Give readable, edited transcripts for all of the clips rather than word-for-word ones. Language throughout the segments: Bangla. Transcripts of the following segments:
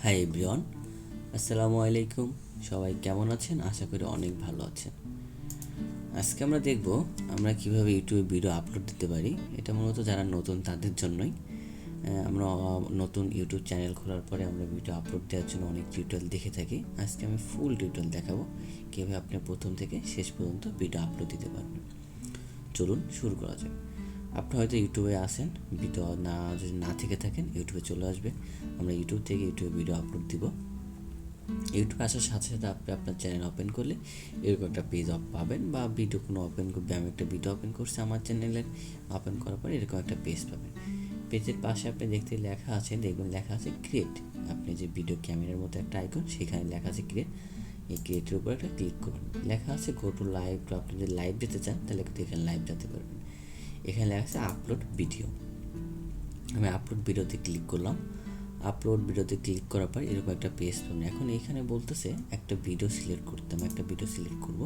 হাই এভরিওয়ান, আসসালামু আলাইকুম। সবাই কেমন আছেন? আশা করি অনেক ভালো আছেন। আজকে আমরা দেখব আমরা কিভাবে ইউটিউবে ভিডিও আপলোড দিতে পারি। এটা মূলত যারা নতুন তাদের জন্যই। আমরা নতুন ইউটিউব চ্যানেল খোলার পরে আমরা ভিডিও আপলোড দেওয়ার জন্য অনেক টিউটোরিয়াল দেখে থাকি। আজকে আমি ফুল টিউটোরিয়াল দেখাবো কীভাবে আপনি প্রথম থেকে শেষ পর্যন্ত ভিডিও আপলোড দিতে পারবেন। চলুন শুরু করা যাক। আপনি হয়তো ইউটিউবে আসেন, ভিডিও যদি না থেকে থাকেন ইউটিউবে চলে আসবে। আমরা ইউটিউব থেকে ইউটিউবে ভিডিও আপলোড দিব। ইউটিউবে আসার সাথে সাথে আপনি আপনার চ্যানেল ওপেন করলে এরকম একটা পেজ পাবেন, বা ভিডিও কোনো ওপেন করবে। আমি একটা ভিডিও ওপেন করছি আমার চ্যানেলের, ওপেন করার পরে এরকম একটা পেজ পাবেন। পেজের পাশে আপনি দেখতে লেখা আছে, দেখবেন লেখা আছে ক্রিয়েট। আপনি যে ভিডিও ক্যামেরার মতো একটা আইকন, সেখানে লেখা আছে ক্রিয়েট। এই ক্রিয়েটের উপর একটা ক্লিক করুন। লেখা আছে গো টু লাইভ। তো আপনি যদি লাইভ যেতে চান তাহলে কিন্তু এখানে লাইভ যেতে পারবেন। এখানে লেখা আছে আপলোড ভিডিও। আমি আপলোড ভিডিওতে ক্লিক করলাম। আপলোড ভিডিওতে ক্লিক করার পর এরকম একটা পেজ পাবেন। এখন এখানে বলতেছে একটা ভিডিও সিলেক্ট করতে। আমি একটা ভিডিও সিলেক্ট করব।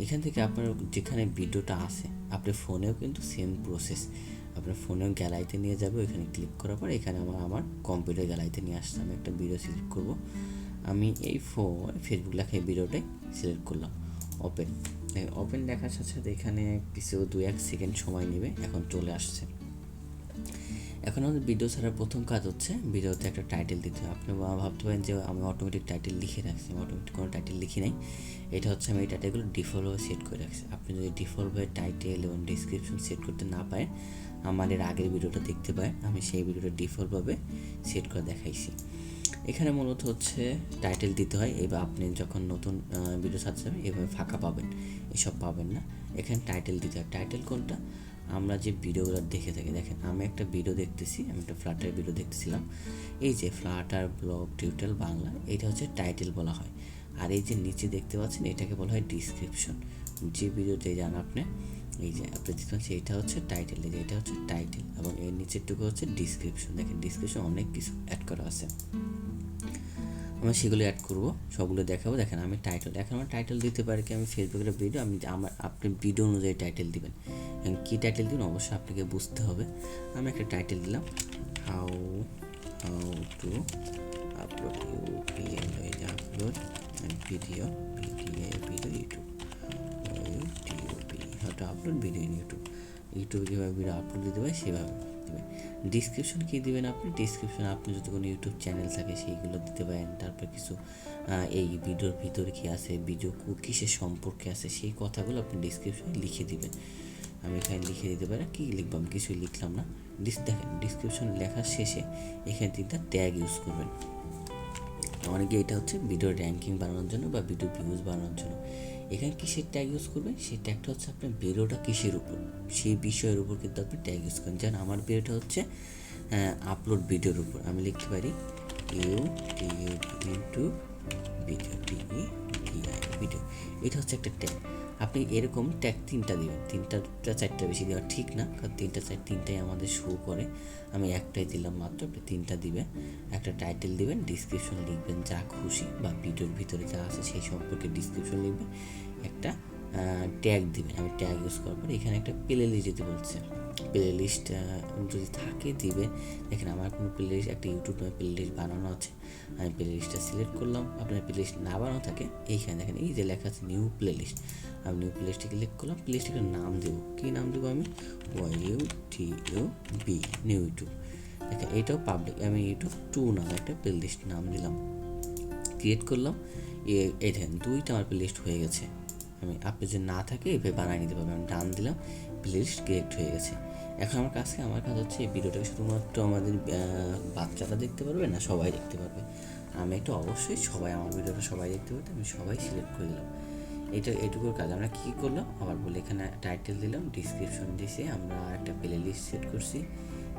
এখান থেকে আপনার যেখানে ভিডিওটা আছে, আপনার ফোনেও কিন্তু সেম প্রসেস। আপনার ফোনেও গ্যালারিতে নিয়ে যাবে। ওইখানে ক্লিক করার পর এখানে আমার কম্পিউটার গ্যালারিতে নিয়ে আসছে। আমি একটা ভিডিও সিলেক্ট করব। আমি এই ফেসবুক লেখা এই ভিডিওটাই সিলেক্ট করলাম। ওপেন লেখার সাথে সাথে এখানে কিছু 2-1 সেকেন্ড সময় নেবে। এখন চলে আসছে। এখন আমাদের ভিডিও ছাড়ার প্রথম কাজ হচ্ছে ভিডিওতে একটা টাইটেল দিতে হবে। আপনি ভাবতে পারেন যে আমি অটোমেটিক টাইটেল লিখে রাখছি। আমি অটোমেটিক কোনো টাইটেল লিখি নাই। এটা হচ্ছে আমি এই টাইটেলগুলো ডিফল্টভাবে সেট করে রাখছি। আপনি যদি ডিফল্টভাবে টাইটেল এবং ডিসক্রিপশন সেট করতে না পারেন, আমার এর আগের ভিডিওটা দেখতে পারেন। আমি সেই ভিডিওটা ডিফল্টভাবে সেট করে দেখাইছি। এখানে মূলত হচ্ছে টাইটেল দিতে হয়। এবার আপনি যখন নতুন ভিডিও সার্চ করবেন এভাবে ফাঁকা পাবেন, এসব পাবেন না। এখানে টাইটেল দিতে হয়। টাইটেল কোনটা? আমরা যে ভিডিওগুলো দেখে থাকি, দেখেন আমি একটা ভিডিও দেখতেছি, আমি একটা ফ্লাটার ভিডিও দেখতেছিলাম। এই যে ফ্লাটার ব্লগ টিউটোরিয়াল বাংলা, এটা হচ্ছে টাইটেল বলা হয়। আর এই যে নিচে দেখতে পাচ্ছেন এটাকে বলা হয় ডিসক্রিপশন। যে ভিডিওতে যান আপনি, এই যে আপনি দেখতে পাচ্ছেন এটা হচ্ছে টাইটেল, এই যে এটা হচ্ছে টাইটেল, এবং এর নিচেরটুকু হচ্ছে ডিসক্রিপশন। দেখেন ডিসক্রিপশন অনেক কিছু অ্যাড করা আছে। আমি সেগুলো অ্যাড করব, সবগুলো দেখাবো। দেখেন আমি টাইটেল, এখন আমার টাইটেল দিতে পারি কি, আমি ফেসবুকের ভিডিও, আপনি ভিডিও অনুযায়ী টাইটেল দিবেন। কী টাইটেল দিবেন অবশ্যই আপনাকে বুঝতে হবে। আমি একটা টাইটেল দিলাম, how to upload upload video YouTube. How to upload video in ইউটিউবে কীভাবে ভিডিও আপলোড দিতে পারে সেভাবে দেবেন। ডিসক্রিপশন কী দেবেন আপনি? ডিসক্রিপশন আপনি যদি কোনো ইউটিউব চ্যানেল থাকে সেইগুলো দিতে পারেন। তারপর কিছু এই ভিডিওর ভিতরে কী আছে, ভিডিও কিসের সম্পর্কে আছে, সেই কথাগুলো আপনি ডিসক্রিপশনে লিখে দিবেন। আমি এখানে লিখে দিতে পারি। কী লিখবো? আমি কিছুই লিখলাম না। দেখেন ডিসক্রিপশন লেখার শেষে এখানে 3টা ট্যাগ ইউজ করবেন। অনেকে এটা হচ্ছে ভিডিও র্যাঙ্কিং বাড়ানোর জন্য বা ভিডিও ভিউজ বাড়ানোর জন্য। এখানে কিসের ট্যাগ ইউজ করবেন? সেই ট্যাগটা হচ্ছে আপনার ভিডিওটা কিসের উপর, সেই বিষয়ের উপর কিন্তু আপনি ট্যাগ ইউজ করেন। যেমন আমার ভিডিওটা হচ্ছে আপলোড ভিডিওর উপর। আমি লিখতে পারি ইউটিউব ভিডিও ভিডিও। এটা হচ্ছে একটা ট্যাগ। আপনি এরকম ট্যাগ 3টা দিবেন। 3টা 4টা বেশি দেওয়া ঠিক না, কারণ 3টাই আমাদের শো করে। আমি একটাই দিলাম মাত্র। আপনি 3টা দিবেন। একটা টাইটেল দিবেন, ডিসক্রিপশন লিখবেন যা খুশি, বা ভিডিওর ভিতরে যা আছে সেই সম্পর্কে ডিসক্রিপশন লিখবেন। একটা ট্যাগ দিবেন। আমি ট্যাগ ইউজ করার পর এখানে একটা প্লে লিস্ট দিতে বলছে। প্লে লিস্ট যদি থাকে দিবেন। দেখেন আমার কোনো প্লে লিস্ট, একটা ইউটিউব প্লে লিস্ট বানানো আছে। আমি প্লে লিস্টটা সিলেক্ট করলাম। আপনার প্লে লিস্ট না বানানো থাকে এইখানে দেখেন এই যে লেখা আছে নিউ প্লে লিস্ট। আমি নিউ প্লে লিস্টে ক্লিক করলাম। প্লে লিস্টটাকে নাম দেবো। কী নাম দেবো? আমি YUTUB নিউ ইউটিউব। দেখেন এইটাও পাবলিক। আমি ইউটিউব 2 নামে একটা প্লে লিস্ট নাম দিলাম, ক্রিয়েট করলাম। এই দেখেন 2টা আমার প্লে লিস্ট হয়ে গেছে। আপনি যদি না থাকে এভাবে বানিয়ে নিতে পারবেন। আমি ডান দিলাম, প্লে লিস্ট ক্রিয়েট হয়ে গেছে। এখন আমার কাজ হচ্ছে এই ভিডিওটাকে শুধুমাত্র আমাদের বাচ্চারা দেখতে পারবে না, সবাই দেখতে পারবে। আমি একটু অবশ্যই সবাই আমার ভিডিওটা সবাই দেখতে পারবে। আমি সবাই সিলেক্ট করে দিলাম। এইটুকুর কাজ। আমরা কী করলাম আবার বলি, এখানে টাইটেল দিলাম, ডিসক্রিপশন দিয়েছি, আমরা একটা প্লে লিস্ট সেট করছি।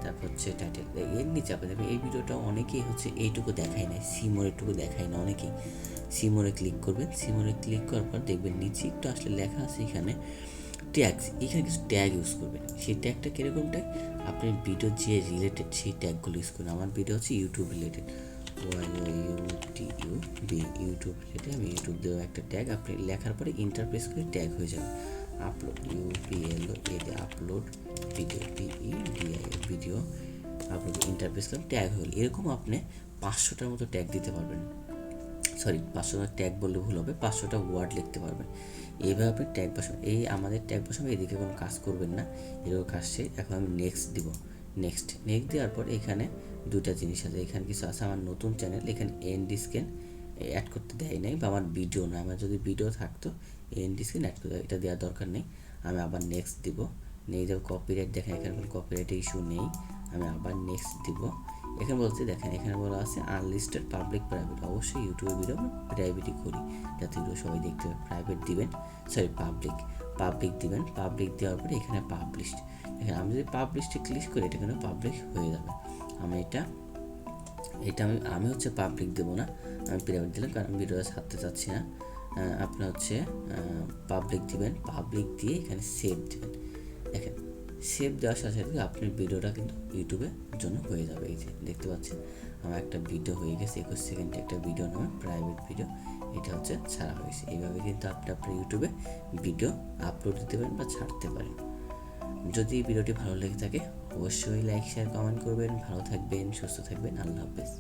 তারপর হচ্ছে টাইটেল। এর নিচে আপনি দেখবেন এই ভিডিওটা অনেকেই হচ্ছে এইটুকু দেখায় না, সিমোরেটুকু দেখায় না অনেকেই। সিমোরে ক্লিক করবেন। সিমোরে ক্লিক করার পর দেখবেন নিচে একটু আসলে লেখা আছে এখানে ট্যাগস। এখানে কিছু ট্যাগ ইউজ করবেন। সেই ট্যাগটা কীরকম ট্যাগ? আপনার ভিডিও যে রিলেটেড সেই ট্যাগগুলো ইউজ করবেন। আমার ভিডিও হচ্ছে ইউটিউব রিলেটেড, ইউটিউব রিলেটেড। আমি ইউটিউব দেওয়া একটা ট্যাগ আপনি লেখার পরে ইন্টারপ্রেস করে ট্যাগ হয়ে যাবে। Upload upload video video upload Interpress করলাম, ট্যাগ হয়ে গেল। এরকম আপনি 500টার মতো ট্যাগ দিতে পারবেন। সরি, 500টা ট্যাগ বললে ভুল হবে, 500টা ওয়ার্ড লিখতে পারবেন। এইভাবে আপনি ট্যাগ বসাবেন। এই আমাদের ট্যাগ বসাবে, এদিকে কোনো কাজ করবেন না, এরকম কাজ শেষ। এখন আমি নেক্সট দিব। নেক্সট দেওয়ার পর এখানে দুটা জিনিস আছে, এখানে কিছু আছে। আমার নতুন চ্যানেল, এখানে এন্ড স্ক্যান অ্যাড করতে দেয় নাই, বা আমার ভিডিও না, আমার যদি ভিডিও থাকতো এন্ড স্ক্যান অ্যাড করতে, এটা দেওয়ার দরকার নেই। আমি আবার নেক্সট দিব। নিয়ে যাবো কপিরাইট, দেখেন এখানে কোনো কপিরাইট ইস্যু নেই। আমি আবার নেক্সট দিব। এখানে বলতে দেখেন, এখানে বলা আছে আনলিস্টেড পাবলিক প্রাইভেট। অবশ্যই ইউটিউবে ভিডিও আমরা প্রাইভেটই করি, যাতে ভিডিও সবাই দেখতে পাবে। প্রাইভেট দিবেন, সরি পাবলিক দিবেন। পাবলিক দেওয়ার পরে এখানে পাবলিশড, এখানে আমি যদি পাবলিশডে ক্লিক করি এটা কিন্তু পাবলিক হয়ে যাবে। আমি এটা আমি হচ্ছে পাবলিক দেবো না, আমি প্রাইভেট দিলাম, কারণ ভিডিওটা ছাড়তে চাচ্ছি না। আপনি হচ্ছে পাবলিক দিবেন। পাবলিক দিয়ে এখানে সেভ দেবেন। দেখেন সেভ দেওয়ার সাথে সাথে আপনার ভিডিওটা কিন্তু ইউটিউবের জন্য হয়ে যাবে। এই যে দেখতে পাচ্ছেন আমার একটা ভিডিও হয়ে গেছে, 21 সেকেন্ডে একটা ভিডিও নামে প্রাইভেট ভিডিও, এটা হচ্ছে ছাড়া হয়েছে। এইভাবে কিন্তু আপনি আপনার ইউটিউবে ভিডিও আপলোড দিতে পারেন বা ছাড়তে পারেন। যদি ভিডিওটি ভালো লেগে থাকে অবশ্যই লাইক, শেয়ার, কমেন্ট করবেন। ভালো থাকবেন, সুস্থ থাকবেন। আল্লাহ হাফেজ।